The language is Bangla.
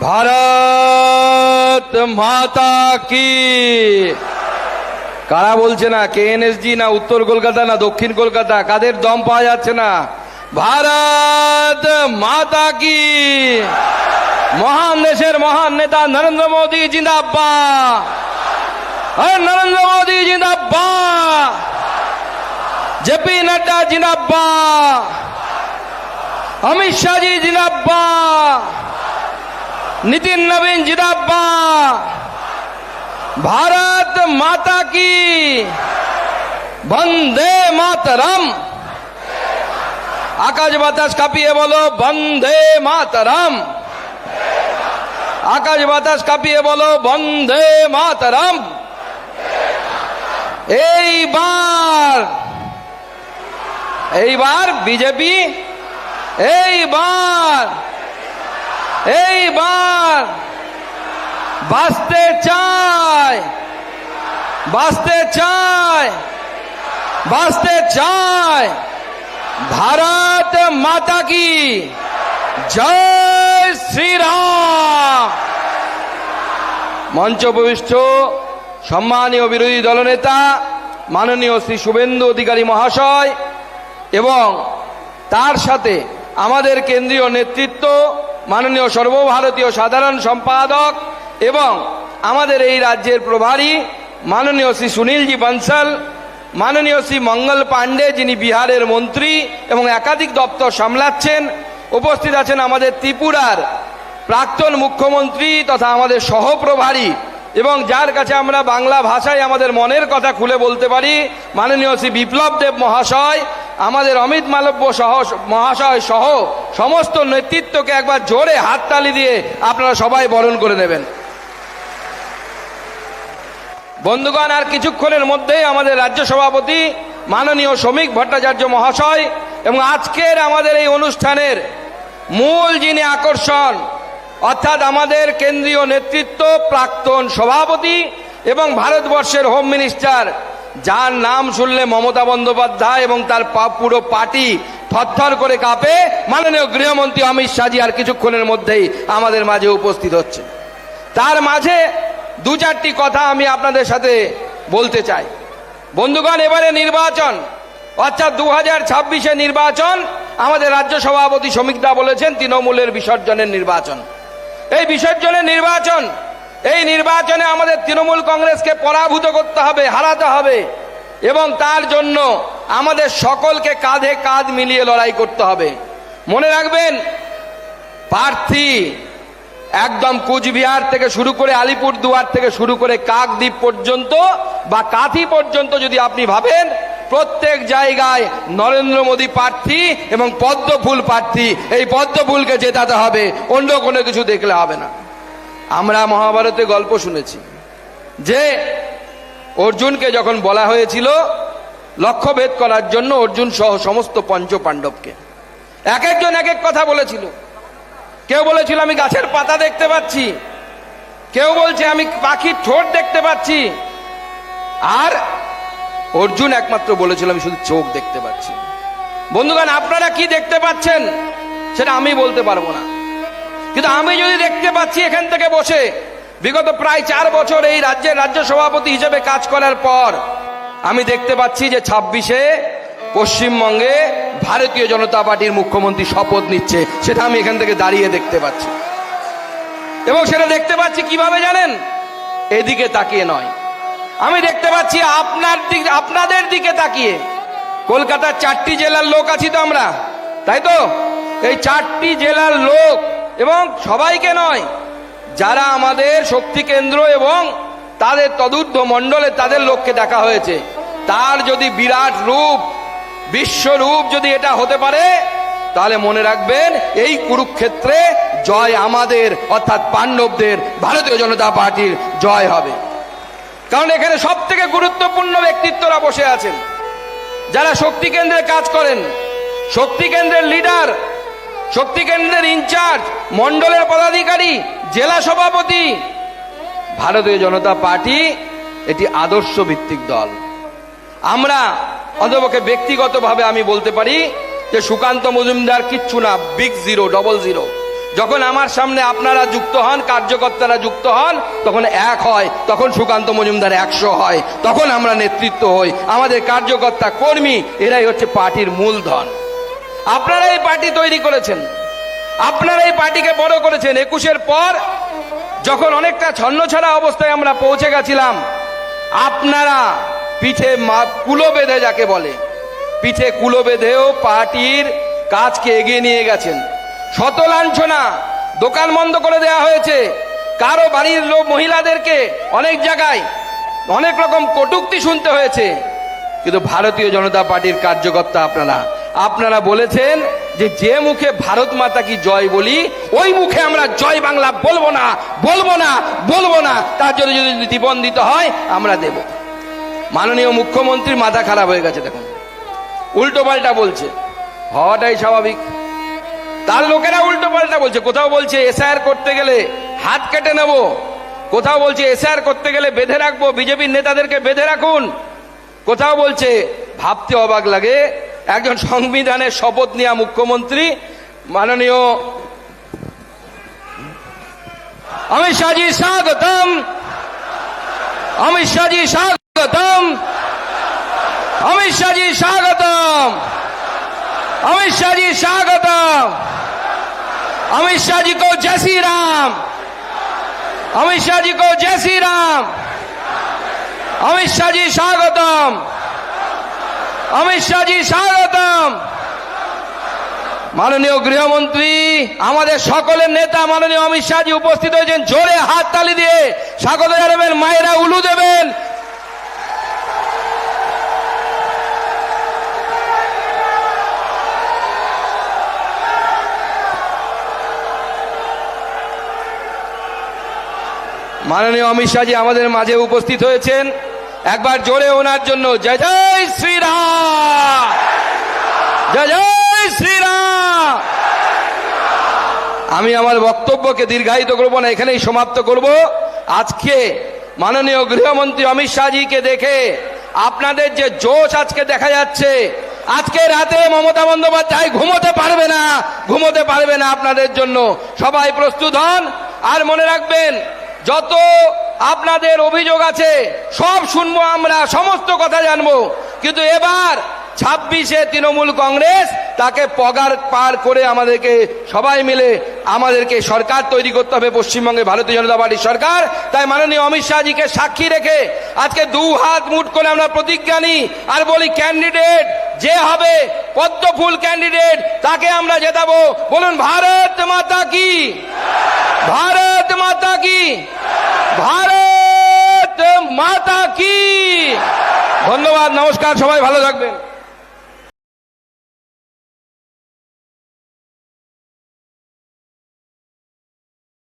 ভারত মাতা কি। কারা বলছে না? কেএনএসজি না উত্তর কলকাতা না দক্ষিণ কলকাতা? কাদের দম পাওয়া যাচ্ছে না? ভারত মাতা কি। মহান দেশের মহান নেতা নরেন্দ্র মোদী জিন্দাবাদ। নরেন্দ্র মোদী জিন্দাবাদ। জেপি नड्डा जिंदाबाद। अमित शाह जी जिंदाबाद। नितिन नवीन जिंदाबाद। भारत माता की। वंदे मातरम। आकाश बातास कापिए बोलो वंदे मातरम। आकाश बातास कापिए बोलो वंदे मातरम। এইবার বিজেপি এইবার বাঁচতে চায়, বাঁচতে চায়, বাঁচতে চায়। ভারত মাতা কি জয় শ্রীরাম। মঞ্চ উপবিষ্ট সম্মানীয় বিরোধী দলনেতা মাননীয় শ্রী শুভেন্দু অধিকারী মহাশয় এবং তার সাথে আমাদের কেন্দ্রীয় নেতৃত্ব মাননীয় সর্বভারতীয় সাধারণ সম্পাদক এবং আমাদের এই রাজ্যের প্রভারী মাননীয় শ্রী সুনীলজি বনসল, মাননীয় শ্রী মঙ্গল পাণ্ডে যিনি বিহারের মন্ত্রী এবং একাধিক দপ্তর সামলাচ্ছেন, উপস্থিত আছেন আমাদের ত্রিপুরার প্রাক্তন মুখ্যমন্ত্রী তথা আমাদের সহপ্রভারী এবং যার কাছে আমরা বাংলা ভাষায় আমাদের মনের কথা খুলে বলতে পারি মাননীয় শ্রী বিপ্লব দেব মহাশয়, আমাদের অমিত মালব্য মহাশয় সহ সমস্ত নেতৃত্বকে একবার জোরে হাততালি দিয়ে আপনারা সবাই বরণ করে নেবেন। বন্ধুগণ, আর কিছুক্ষণের মধ্যেই আমাদের রাজ্য সভাপতি মাননীয় শ্রমিক ভট্টাচার্য মহাশয় এবং আজকের আমাদের এই অনুষ্ঠানের মূল যিনি আকর্ষণ অর্থাৎ আমাদের কেন্দ্রীয় নেতৃত্ব প্রাক্তন সভাপতি এবং ভারতবর্ষের হোম মিনিস্টার, যার নাম শুনলে মমতা বন্দ্যোপাধ্যায় এবং তার পুরো পার্টি থরথর করে কাঁপে, মাননীয় গৃহমন্ত্রী অমিত শাহজি আর কিছুক্ষণের মধ্যেই আমাদের মাঝে উপস্থিত হচ্ছে। তার মাঝে দু চারটি কথা আমি আপনাদের সাথে বলতে চাই। বন্ধুগণ, এবারে নির্বাচন অর্থাৎ 2026 নির্বাচন, আমাদের রাজ্য সভাপতি শ্রমিকদা বলেছেন তৃণমূলের বিসর্জনের নির্বাচন। এই বিসর্জনের নির্বাচন, এই নির্বাচনে আমাদের তৃণমূল কংগ্রেসকে পরাভূত করতে হবে, হারাতে হবে এবং তার জন্য আমাদের সকলকে কাঁধে কাঁধ মিলিয়ে লড়াই করতে হবে। মনে রাখবেন, প্রার্থী একদম কুচবিহার থেকে শুরু করে আলিপুরদুয়ার থেকে শুরু করে কাকদ্বীপ পর্যন্ত বা কাঁথি পর্যন্ত যদি আপনি ভাবেন, প্রত্যেক জায়গায় নরেন্দ্র মোদী প্রার্থী এবং পদ্মফুল প্রার্থী। এই পদ্মফুলকে জেতাতে হবে, অন্য কোনো কিছু দেখলে হবে না। আমরা মহাভারতে গল্প শুনেছি যে অর্জুনকে যখন বলা হয়েছিল লক্ষ্যভেদ করার জন্য অর্জুন সহ সমস্ত পঞ্চ পাণ্ডবকে, এক একজন এক এক কথা বলেছিল। কেউ বলেছিল আমি গাছের পাতা দেখতে পাচ্ছি, কেউ বলছে আমি পাখির ঠোঁট দেখতে পাচ্ছি, আর অর্জুন একমাত্র বলেছিল আমি শুধু চোখ দেখতে পাচ্ছি। বন্ধুগণ, আপনারা কি দেখতে পাচ্ছেন সেটা আমি বলতে পারবো না, কিন্তু আমি যদি দেখতে পাচ্ছি এখান থেকে বসে বিগত প্রায় 4 বছর এই রাজ্যের রাজ্য সভাপতি হিসেবে কাজ করার পর আমি দেখতে পাচ্ছি যে 26-এ পশ্চিমবঙ্গে ভারতীয় জনতা পার্টির মুখ্যমন্ত্রী শপথ নিচ্ছে, সেটা আমি এখান থেকে দাঁড়িয়ে দেখতে পাচ্ছি। এবং সেটা দেখতে পাচ্ছি কিভাবে জানেন? এদিকে তাকিয়ে নয়, আমি দেখতে পাচ্ছি আপনাদের দিকে তাকিয়ে। কলকাতার 4টি জেলার লোক আছি তো আমরা, তাই তো? এই 4টি জেলার লোক এবং সবাইকে নয়, যারা আমাদের শক্তি কেন্দ্র এবং তাদের তদূর্ধ্ব মণ্ডলে তাদের লোককে দেখা হয়েছে, তার যদি বিরাট রূপ বিশ্বরূপ যদি এটা হতে পারে, তাহলে মনে রাখবেন এই কুরুক্ষেত্রে জয় আমাদের অর্থাৎ পাণ্ডবদের, ভারতীয় জনতা পার্টির জয় হবে। কারণ এখানে সব থেকে গুরুত্বপূর্ণ ব্যক্তিত্বরা বসে আছেন, যারা শক্তি কেন্দ্রে কাজ করেন, শক্তি কেন্দ্রের লিডার, শক্তি কেন্দ্রের ইনচার্জ, মণ্ডলের পদাধিকারী, জেলা সভাপতি। ভারতীয় জনতা পার্টি এটি আদর্শ ভিত্তিক দল। আমরা অন্তপক্ষে ব্যক্তিগতভাবে আমি বলতে পারি যে সুকান্ত মজুমদার কিচ্ছু না, বিগ জিরো, ডবল জিরো। যখন আমার সামনে আপনারা যুক্ত হন, কার্যকর্তারা যুক্ত হন, তখন এক হয়, তখন সুকান্ত মজুমদার 100 হয়, তখন আমরা নেতৃত্ব হই। আমাদের কার্যকর্তা কর্মী এরাই হচ্ছে পার্টির মূলধন। আপনারা এই পার্টি তৈরি করেছেন, আপনারা এই পার্টিকে বড় করেছেন। 21-এর পর যখন অনেকটা ছন্নছাড়া অবস্থায় আমরা পৌঁছে গেছিলাম, আপনারা পিঠে কুলো বেঁধে, যাকে বলে পিঠে কুলো বেঁধেও পার্টির কাজকে এগিয়ে নিয়ে গেছেন। শত লাঞ্ছনা, দোকান বন্ধ করে দেওয়া হয়েছে, কারো বাড়ির লোক মহিলাদেরকে অনেক জায়গায় অনেক রকম কটূক্তি শুনতে হয়েছে। কিন্তু ভারতীয় জনতা পার্টির কার্যকর্তা আপনারা বলেছেন যে যে মুখে ভারত মাতা কি জয় বলি, ওই মুখে আমরা জয় বাংলা বলবো না, বলবো না, বলবো না। তার জন্য যদি জীবন দিতে হয় আমরা দেব। মাননীয় মুখ্যমন্ত্রীর মাথা খারাপ হয়ে গেছে, দেখুন উল্টো পাল্টা বলছে, হওয়াটাই স্বাভাবিক। তার লোকেরা উল্টো পাল্টা বলছে। কোথাও বলছে এসআইআর করতে গেলে হাত কেটে নেব, কোথাও বলছে এসআইআর করতে গেলে বেঁধে রাখবো, বিজেপির নেতাদেরকে বেঁধে রাখুন। কোথাও বলছে, ভাবতে অবাক লাগে, একজন সংবিধানের শপথ নেওয়া মুখ্যমন্ত্রী মাননীয় অমিত শাহজি স্বাগতম, অমিত শাহজি স্বাগতম, অমিত শাহজি স্বাগতম, अमित शाह जी स्वागतम, अमित शाह जी को जय श्री राम, अमित शाह जी को जय श्री राम, अमित शाह जी स्वागतम, अमित शाह जी स्वागतम। মাননীয় গৃহমন্ত্রী, আমাদের সকলের নেতা মাননীয় অমিত শাহজি উপস্থিত হয়েছেন। জোরে হাত তালি দিয়ে স্বাগত জানাবেন, মায়েরা উলু দেবেন। মাননীয় অমিত শাহজি আমাদের মাঝে উপস্থিত হয়েছেন। একবার জোরে ওনার জন্য জয় জয় শ্রীরাম, জয় জয় শ্রীরাম। আমি আমার বক্তব্যকে দীর্ঘায়িত করব না, এখানেই সমাপ্ত করব। আজকে মাননীয় গৃহমন্ত্রী অমিত শাহজিকে দেখে আপনাদের যে জোশ আজকে দেখা যাচ্ছে, আজকে রাতে মমতা বন্দ্যোপাধ্যায় ঘুমোতে পারবে না আপনাদের জন্য। সবাই প্রস্তুত হন। আর মনে রাখবেন, যত আপনাদের অভিযোগ আছে সব শুনবো আমরা, সমস্ত কথা জানবো। কিন্তু এবার 26-এ তৃণমূল কংগ্রেস তাকে পগার পার করে আমাদেরকে সবাই মিলে আমাদেরকে সরকার তৈরি করতে হবে, পশ্চিমবঙ্গে ভারতীয় জনতা পার্টির সরকার। তাই মাননীয় অমিত শাহজিকে সাক্ষী রেখে আজকে 2 হাত মুঠ করে আমরা প্রতিজ্ঞা নিই আর বলি, ক্যান্ডিডেট যে হবে পদ্মফুল ক্যান্ডিডেট, তাকে আমরা জেতাবো। বলুন ভারত মাতা কি, ভারত মাতা কি, ভারত মাতা কি। ধন্যবাদ, নমস্কার, সবাই ভালো থাকবেন।